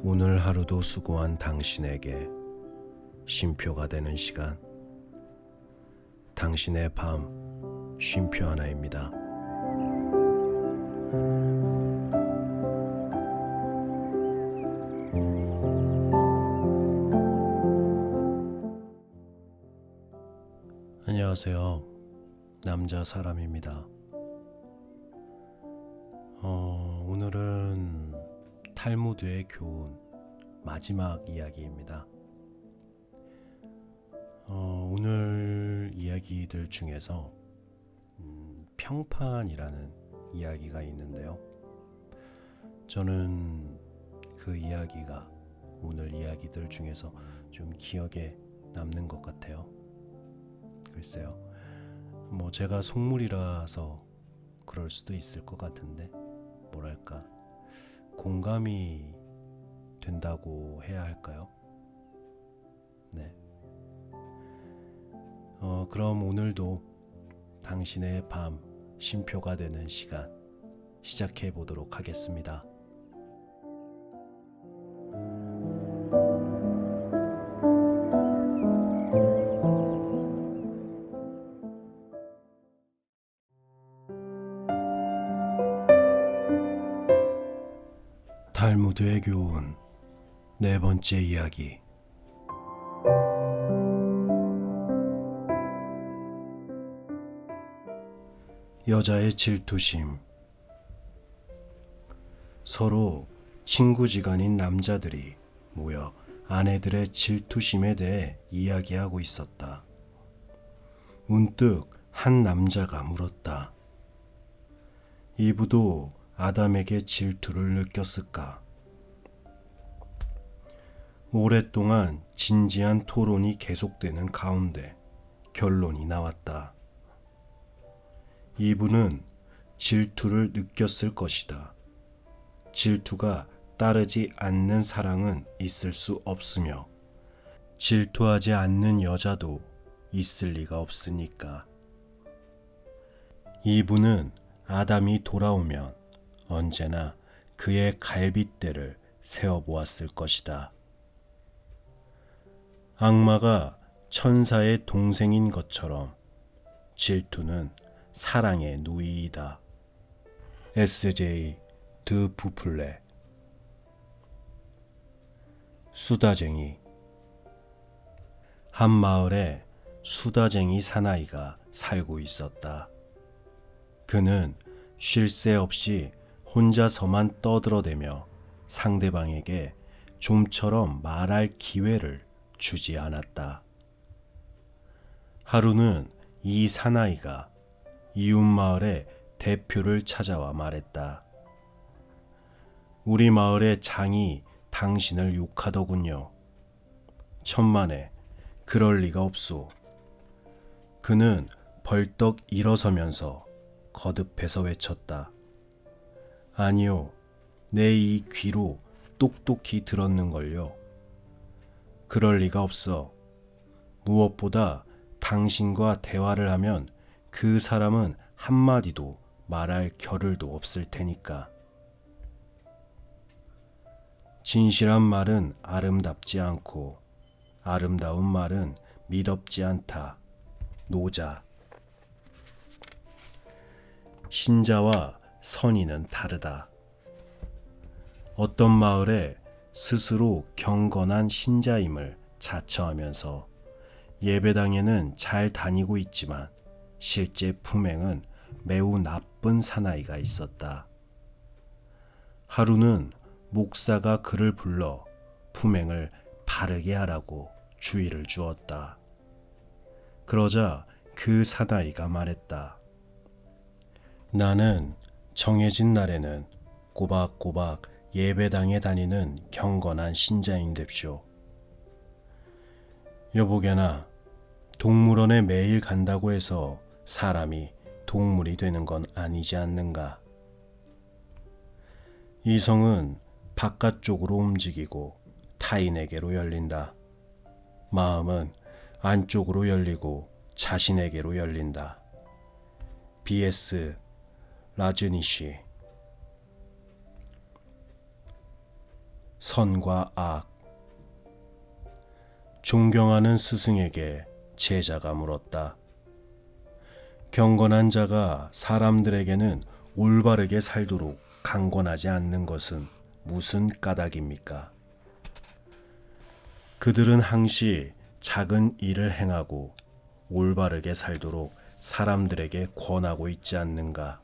오늘 하루도 수고한 당신에게 쉼표가 되는 시간, 당신의 밤 쉼표 하나입니다. 안녕하세요. 남자 사람입니다. 오늘은 탈무드의 교훈 마지막 이야기입니다. 오늘 이야기들 중에서 평판이라는 이야기가 있는데요. 저는 그 이야기가 오늘 이야기들 중에서 좀 기억에 남는 것 같아요. 글쎄요. 제가 속물이라서 그럴 수도 있을 것 같은데, 뭐랄까, 공감이 된다고 해야 할까요? 네. 그럼 오늘도 당신의 밤 쉼표가 되는 시간 시작해 보도록 하겠습니다. 탈무드의 교훈 네 번째 이야기. 여자의 질투심. 서로 친구지간인 남자들이 모여 아내들의 질투심에 대해 이야기하고 있었다. 문득 한 남자가 물었다. 이브도 아담에게 질투를 느꼈을까? 오랫동안 진지한 토론이 계속되는 가운데 결론이 나왔다. 이브는 질투를 느꼈을 것이다. 질투가 따르지 않는 사랑은 있을 수 없으며 질투하지 않는 여자도 있을 리가 없으니까. 이브는 아담이 돌아오면 언제나 그의 갈빗대를 세워보았을 것이다. 악마가 천사의 동생인 것처럼 질투는 사랑의 누이이다. S.J. 드 부플레. 수다쟁이. 한 마을에 수다쟁이 사나이가 살고 있었다. 그는 쉴 새 없이 혼자서만 떠들어대며 상대방에게 좀처럼 말할 기회를 주지 않았다. 하루는 이 사나이가 이웃마을의 대표를 찾아와 말했다. 우리 마을의 장이 당신을 욕하더군요. 천만에 그럴 리가 없소. 그는 벌떡 일어서면서 거듭해서 외쳤다. 아니요, 내 이 귀로 똑똑히 들었는걸요. 그럴 리가 없어. 무엇보다 당신과 대화를 하면 그 사람은 한마디도 말할 겨를도 없을 테니까. 진실한 말은 아름답지 않고 아름다운 말은 미덥지 않다. 노자. 신자와 선인은 다르다. 어떤 마을에 스스로 경건한 신자임을 자처하면서 예배당에는 잘 다니고 있지만 실제 품행은 매우 나쁜 사나이가 있었다. 하루는 목사가 그를 불러 품행을 바르게 하라고 주의를 주었다. 그러자 그 사나이가 말했다. 나는 정해진 날에는 꼬박꼬박 예배당에 다니는 경건한 신자인뎁쇼. 여보게나, 동물원에 매일 간다고 해서 사람이 동물이 되는 건 아니지 않는가? 이성은 바깥쪽으로 움직이고 타인에게로 열린다. 마음은 안쪽으로 열리고 자신에게로 열린다. B.S. 라즈니시. 선과 악. 존경하는 스승에게 제자가 물었다. 경건한 자가 사람들에게는 올바르게 살도록 강권하지 않는 것은 무슨 까닭입니까? 그들은 항시 작은 일을 행하고 올바르게 살도록 사람들에게 권하고 있지 않는가?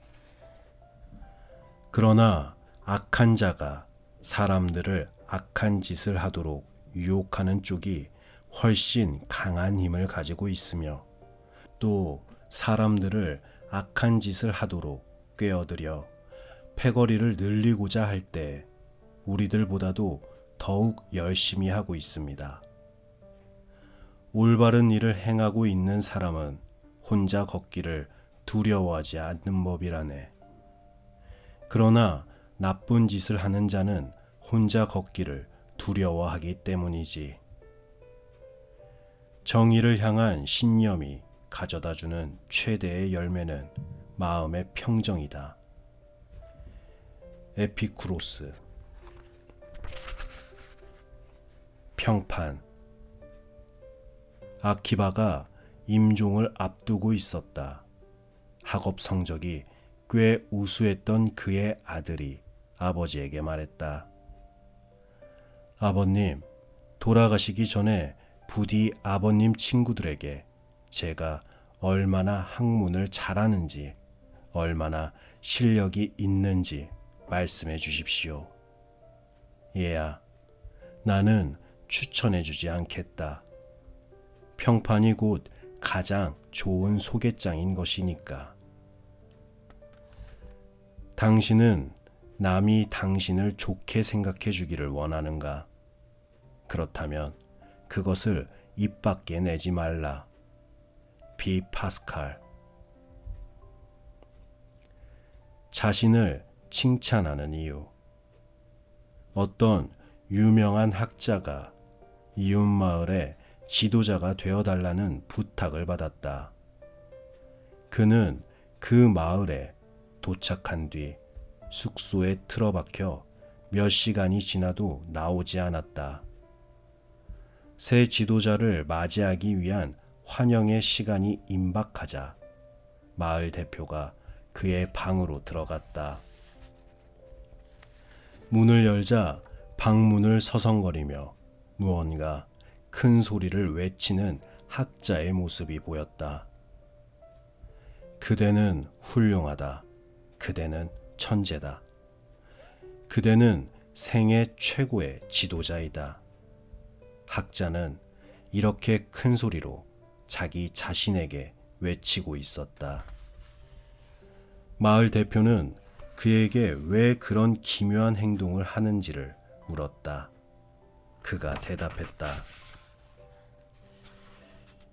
그러나 악한 자가 사람들을 악한 짓을 하도록 유혹하는 쪽이 훨씬 강한 힘을 가지고 있으며 또 사람들을 악한 짓을 하도록 꾀어들여 패거리를 늘리고자 할 때 우리들보다도 더욱 열심히 하고 있습니다. 올바른 일을 행하고 있는 사람은 혼자 걷기를 두려워하지 않는 법이라네. 그러나 나쁜 짓을 하는 자는 혼자 걷기를 두려워하기 때문이지. 정의를 향한 신념이 가져다주는 최대의 열매는 마음의 평정이다. 에피쿠로스. 평판. 아키바가 임종을 앞두고 있었다. 학업 성적이 꽤 우수했던 그의 아들이 아버지에게 말했다. 아버님, 돌아가시기 전에 부디 아버님 친구들에게 제가 얼마나 학문을 잘하는지, 얼마나 실력이 있는지 말씀해 주십시오. 얘야, 나는 추천해 주지 않겠다. 평판이 곧 가장 좋은 소개장인 것이니까. 당신은 남이 당신을 좋게 생각해 주기를 원하는가? 그렇다면 그것을 입 밖에 내지 말라. 비 파스칼. 자신을 칭찬하는 이유. 어떤 유명한 학자가 이웃마을의 지도자가 되어달라는 부탁을 받았다. 그는 그 마을에 도착한 뒤 숙소에 틀어박혀 몇 시간이 지나도 나오지 않았다. 새 지도자를 맞이하기 위한 환영의 시간이 임박하자 마을 대표가 그의 방으로 들어갔다. 문을 열자 방문을 서성거리며 무언가 큰 소리를 외치는 학자의 모습이 보였다. 그대는 훌륭하다. 그대는 천재다. 그대는 생애 최고의 지도자이다. 학자는 이렇게 큰 소리로 자기 자신에게 외치고 있었다. 마을 대표는 그에게 왜 그런 기묘한 행동을 하는지를 물었다. 그가 대답했다.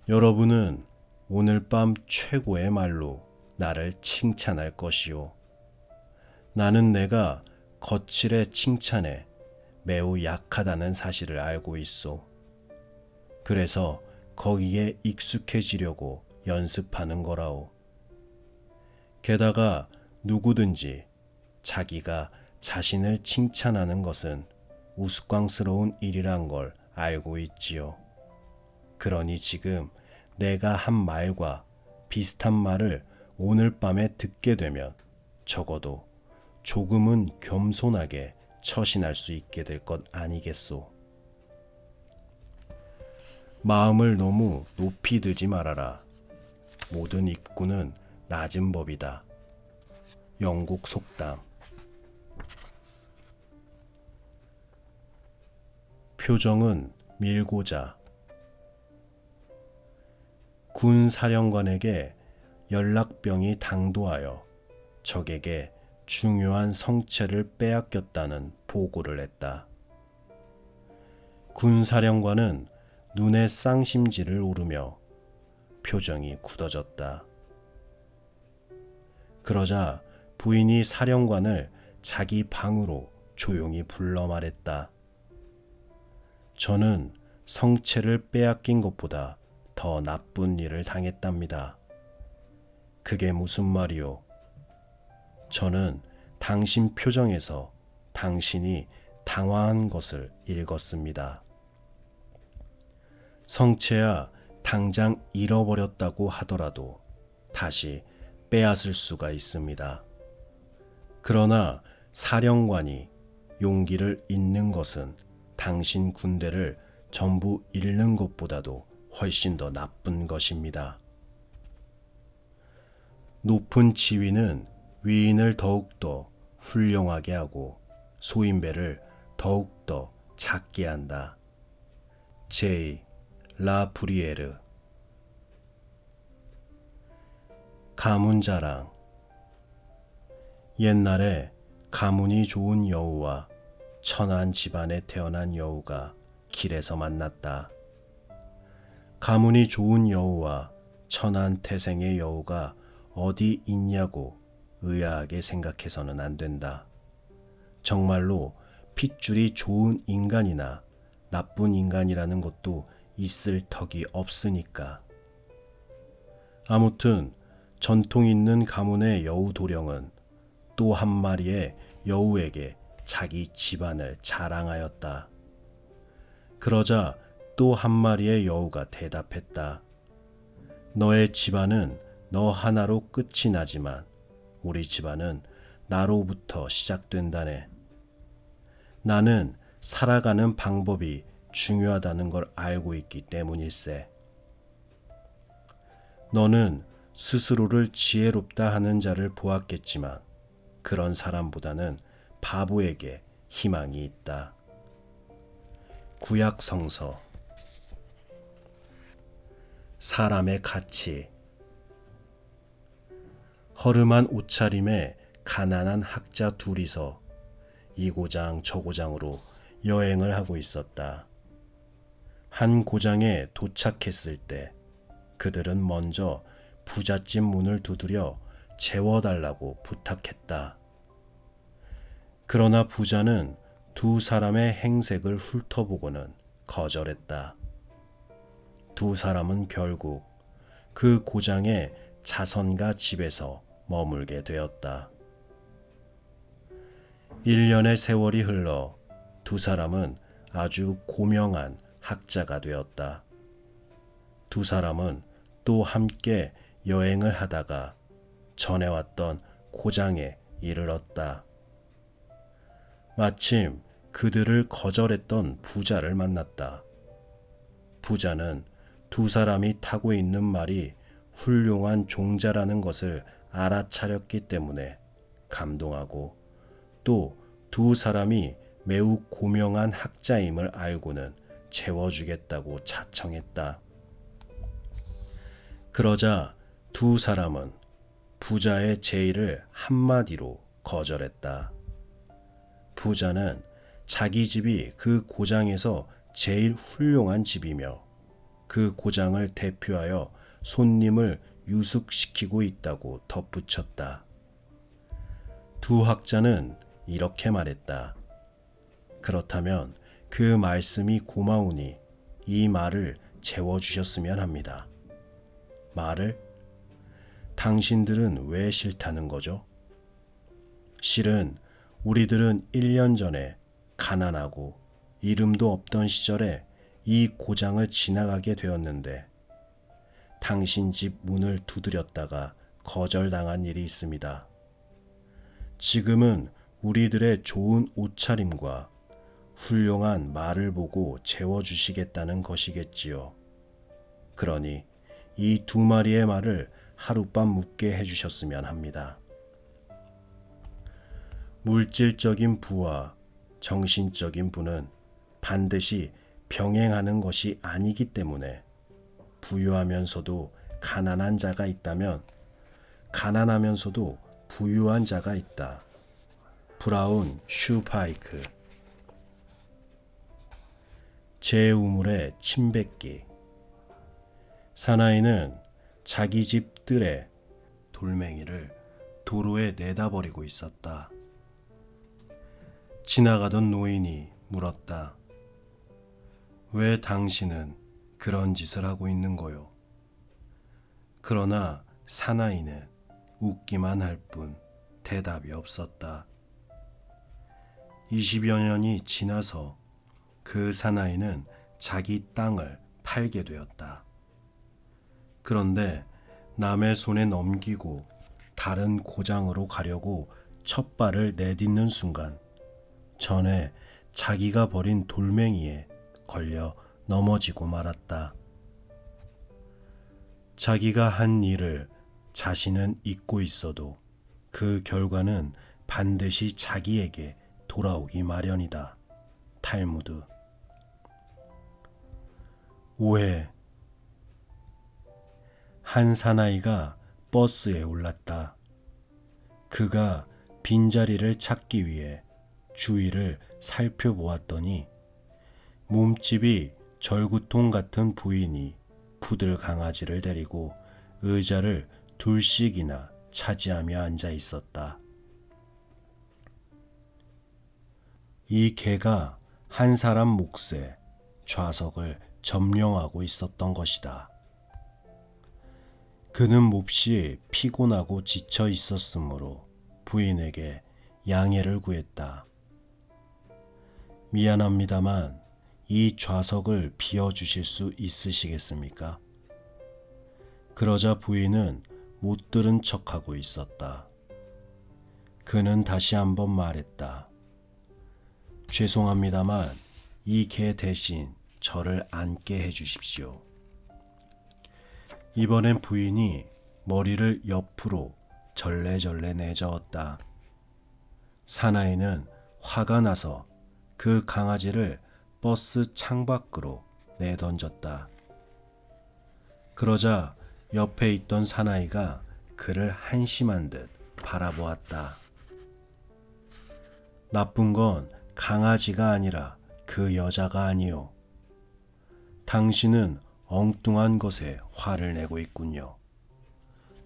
여러분은 오늘 밤 최고의 말로 나를 칭찬할 것이요. 나는 내가 거칠의 칭찬에 매우 약하다는 사실을 알고 있소. 그래서 거기에 익숙해지려고 연습하는 거라오. 게다가 누구든지 자기가 자신을 칭찬하는 것은 우스꽝스러운 일이란 걸 알고 있지요. 그러니 지금 내가 한 말과 비슷한 말을 오늘 밤에 듣게 되면 적어도 조금은 겸손하게 처신할 수 있게 될 것 아니겠소. 마음을 너무 높이 들지 말아라. 모든 입구는 낮은 법이다. 영국 속담. 표정은 밀고자. 군 사령관에게 연락병이 당도하여 적에게 중요한 성체를 빼앗겼다는 보고를 했다. 군 사령관은 눈에 쌍심지를 오르며 표정이 굳어졌다. 그러자 부인이 사령관을 자기 방으로 조용히 불러 말했다. 저는 성체를 빼앗긴 것보다 더 나쁜 일을 당했답니다. 그게 무슨 말이오? 저는 당신 표정에서 당신이 당황한 것을 읽었습니다. 성체야 당장 잃어버렸다고 하더라도 다시 빼앗을 수가 있습니다. 그러나 사령관이 용기를 잃는 것은 당신 군대를 전부 잃는 것보다도 훨씬 더 나쁜 것입니다. 높은 지위는 위인을 더욱더 훌륭하게 하고 소인배를 더욱더 작게 한다. J. 라 브리에르. 가문자랑. 옛날에 가문이 좋은 여우와 천한 집안에 태어난 여우가 길에서 만났다. 가문이 좋은 여우와 천한 태생의 여우가 어디 있냐고 의아하게 생각해서는 안 된다. 정말로 핏줄이 좋은 인간이나 나쁜 인간이라는 것도 있을 턱이 없으니까. 아무튼 전통 있는 가문의 여우 도령은 또 한 마리의 여우에게 자기 집안을 자랑하였다. 그러자 또 한 마리의 여우가 대답했다. 너의 집안은 너 하나로 끝이 나지만 우리 집안은 나로부터 시작된다네. 나는 살아가는 방법이 중요하다는 걸 알고 있기 때문일세. 너는 스스로를 지혜롭다 하는 자를 보았겠지만 그런 사람보다는 바보에게 희망이 있다. 구약 성서. 사람의 가치. 허름한 옷차림에 가난한 학자 둘이서 이 고장 저 고장으로 여행을 하고 있었다. 한 고장에 도착했을 때 그들은 먼저 부잣집 문을 두드려 재워달라고 부탁했다. 그러나 부자는 두 사람의 행색을 훑어보고는 거절했다. 두 사람은 결국 그 고장의 자선가 집에서 머물게 되었다. 1년의 세월이 흘러 두 사람은 아주 고명한 학자가 되었다. 두 사람은 또 함께 여행을 하다가 전해왔던 고장에 이르렀다. 마침 그들을 거절했던 부자를 만났다. 부자는 두 사람이 타고 있는 말이 훌륭한 종자라는 것을 알아차렸기 때문에 감동하고 또 두 사람이 매우 고명한 학자임을 알고는 채워주겠다고 자청했다. 그러자 두 사람은 부자의 제의를 한마디로 거절했다. 부자는 자기 집이 그 고장에서 제일 훌륭한 집이며 그 고장을 대표하여 손님을 유숙시키고 있다고 덧붙였다. 두 학자는 이렇게 말했다. 그렇다면 그 말씀이 고마우니 이 말을 채워주셨으면 합니다. 말을? 당신들은 왜 싫다는 거죠? 실은 우리들은 1년 전에 가난하고 이름도 없던 시절에 이 고장을 지나가게 되었는데 당신 집 문을 두드렸다가 거절당한 일이 있습니다. 지금은 우리들의 좋은 옷차림과 훌륭한 말을 보고 재워주시겠다는 것이겠지요. 그러니 이 두 마리의 말을 하룻밤 묵게 해주셨으면 합니다. 물질적인 부와 정신적인 부는 반드시 병행하는 것이 아니기 때문에 부유하면서도 가난한 자가 있다면 가난하면서도 부유한 자가 있다. 브라운 슈파이크. 제 우물의 침뱉기. 사나이는 자기 집 뜰에 돌멩이를 도로에 내다버리고 있었다. 지나가던 노인이 물었다. 왜 당신은 그런 짓을 하고 있는 거요? 그러나 사나이는 웃기만 할 뿐 대답이 없었다. 20여 년이 지나서 그 사나이는 자기 땅을 팔게 되었다. 그런데 남의 손에 넘기고 다른 고장으로 가려고 첫 발을 내딛는 순간 전에 자기가 버린 돌멩이에 걸려 넘어지고 말았다. 자기가 한 일을 자신은 잊고 있어도 그 결과는 반드시 자기에게 돌아오기 마련이다. 탈무드. 오해. 한 사나이가 버스에 올랐다. 그가 빈자리를 찾기 위해 주위를 살펴보았더니 몸집이 절구통 같은 부인이 푸들 강아지를 데리고 의자를 둘씩이나 차지하며 앉아 있었다. 이 개가 한 사람 몫에 좌석을 점령하고 있었던 것이다. 그는 몹시 피곤하고 지쳐 있었으므로 부인에게 양해를 구했다. 미안합니다만 이 좌석을 비워주실 수 있으시겠습니까? 그러자 부인은 못 들은 척하고 있었다. 그는 다시 한번 말했다. 죄송합니다만 이 개 대신 저를 앉게 해주십시오. 이번엔 부인이 머리를 옆으로 절레절레 내저었다. 사나이는 화가 나서 그 강아지를 버스 창밖으로 내던졌다. 그러자 옆에 있던 사나이가 그를 한심한 듯 바라보았다. 나쁜 건 강아지가 아니라 그 여자가 아니오. 당신은 엉뚱한 것에 화를 내고 있군요.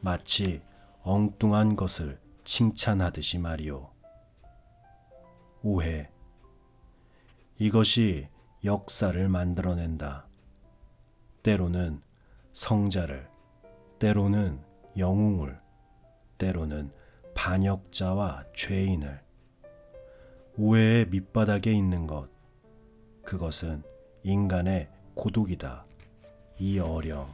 마치 엉뚱한 것을 칭찬하듯이 말이오. 오해. 이것이 역사를 만들어낸다. 때로는 성자를, 때로는 영웅을, 때로는 반역자와 죄인을. 오해의 밑바닥에 있는 것, 그것은 인간의 고독이다. 이 어령.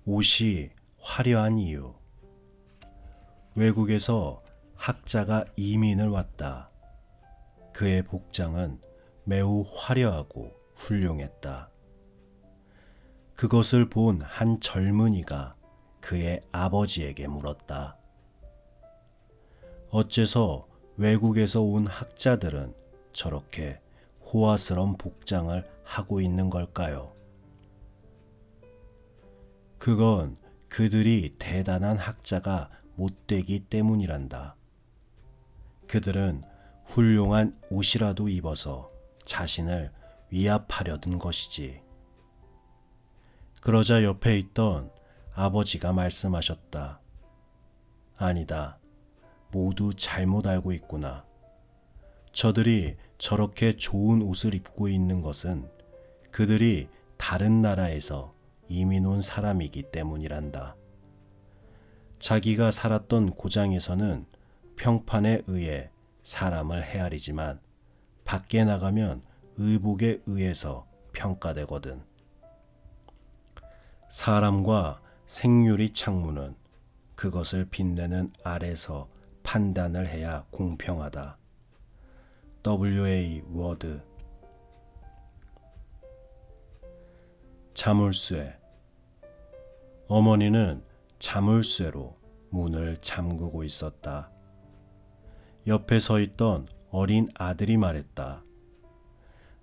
옷이 화려한 이유. 외국에서 학자가 이민을 왔다. 그의 복장은 매우 화려하고 훌륭했다. 그것을 본 한 젊은이가 그의 아버지에게 물었다. 어째서 외국에서 온 학자들은 저렇게 호화스러운 복장을 하고 있는 걸까요? 그건 그들이 대단한 학자가 못 되기 때문이란다. 그들은 훌륭한 옷이라도 입어서 자신을 위압하려던 것이지. 그러자 옆에 있던 아버지가 말씀하셨다. 아니다. 모두 잘못 알고 있구나. 저들이 저렇게 좋은 옷을 입고 있는 것은 그들이 다른 나라에서 이민 온 사람이기 때문이란다. 자기가 살았던 고장에서는 평판에 의해 사람을 헤아리지만 밖에 나가면 의복에 의해서 평가되거든. 사람과 생유리 창문은 그것을 빛내는 알에서 판단을 해야 공평하다. W.A. 워드. 자물쇠. 어머니는 자물쇠로 문을 잠그고 있었다. 옆에 서 있던 어린 아들이 말했다.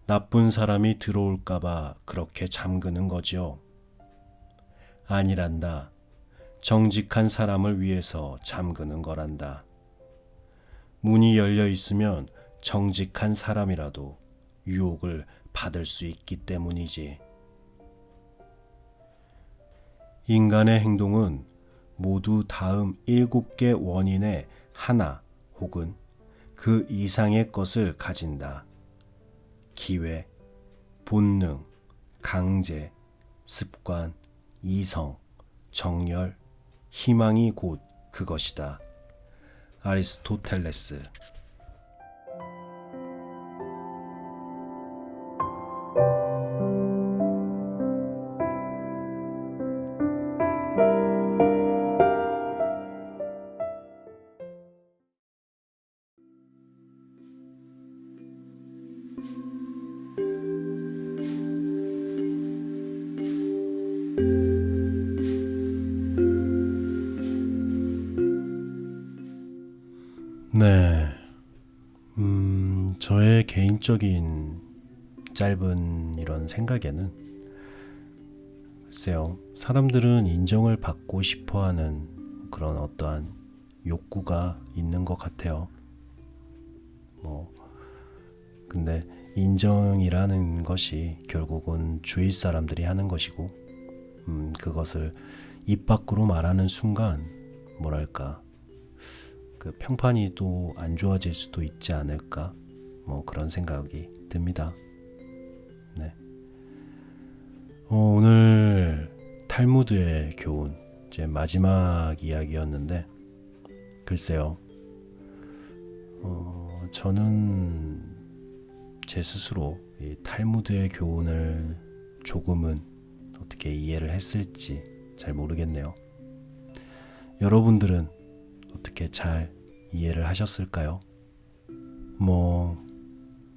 나쁜 사람이 들어올까봐 그렇게 잠그는 거지요. 아니란다. 정직한 사람을 위해서 잠그는 거란다. 문이 열려 있으면 정직한 사람이라도 유혹을 받을 수 있기 때문이지. 인간의 행동은 모두 다음 7개 원인의 하나 혹은 그 이상의 것을 가진다. 기회, 본능, 강제, 습관, 이성, 정열, 희망이 곧 그것이다. 아리스토텔레스. 네, 저의 개인적인 짧은 이런 생각에는 글쎄요, 사람들은 인정을 받고 싶어 하는 그런 어떠한 욕구가 있는 것 같아요. 근데 인정이라는 것이 결국은 주위 사람들이 하는 것이고, 그것을 입 밖으로 말하는 순간, 뭐랄까, 그 평판이 또 안 좋아질 수도 있지 않을까, 그런 생각이 듭니다. 네. 오늘 탈무드의 교훈, 제 마지막 이야기였는데, 글쎄요, 저는 제 스스로 이 탈무드의 교훈을 조금은 어떻게 이해를 했을지 잘 모르겠네요. 여러분들은 어떻게 잘 이해를 하셨을까요?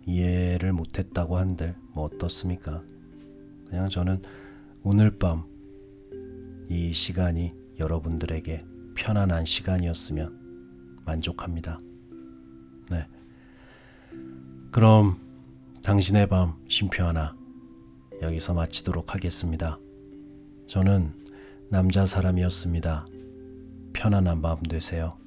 이해를 못했다고 한들 어떻습니까? 그냥 저는 오늘 밤 이 시간이 여러분들에게 편안한 시간이었으면 만족합니다. 네. 그럼 당신의 밤 쉼표 하나 여기서 마치도록 하겠습니다. 저는 남자 사람이었습니다. 편안한 밤 되세요.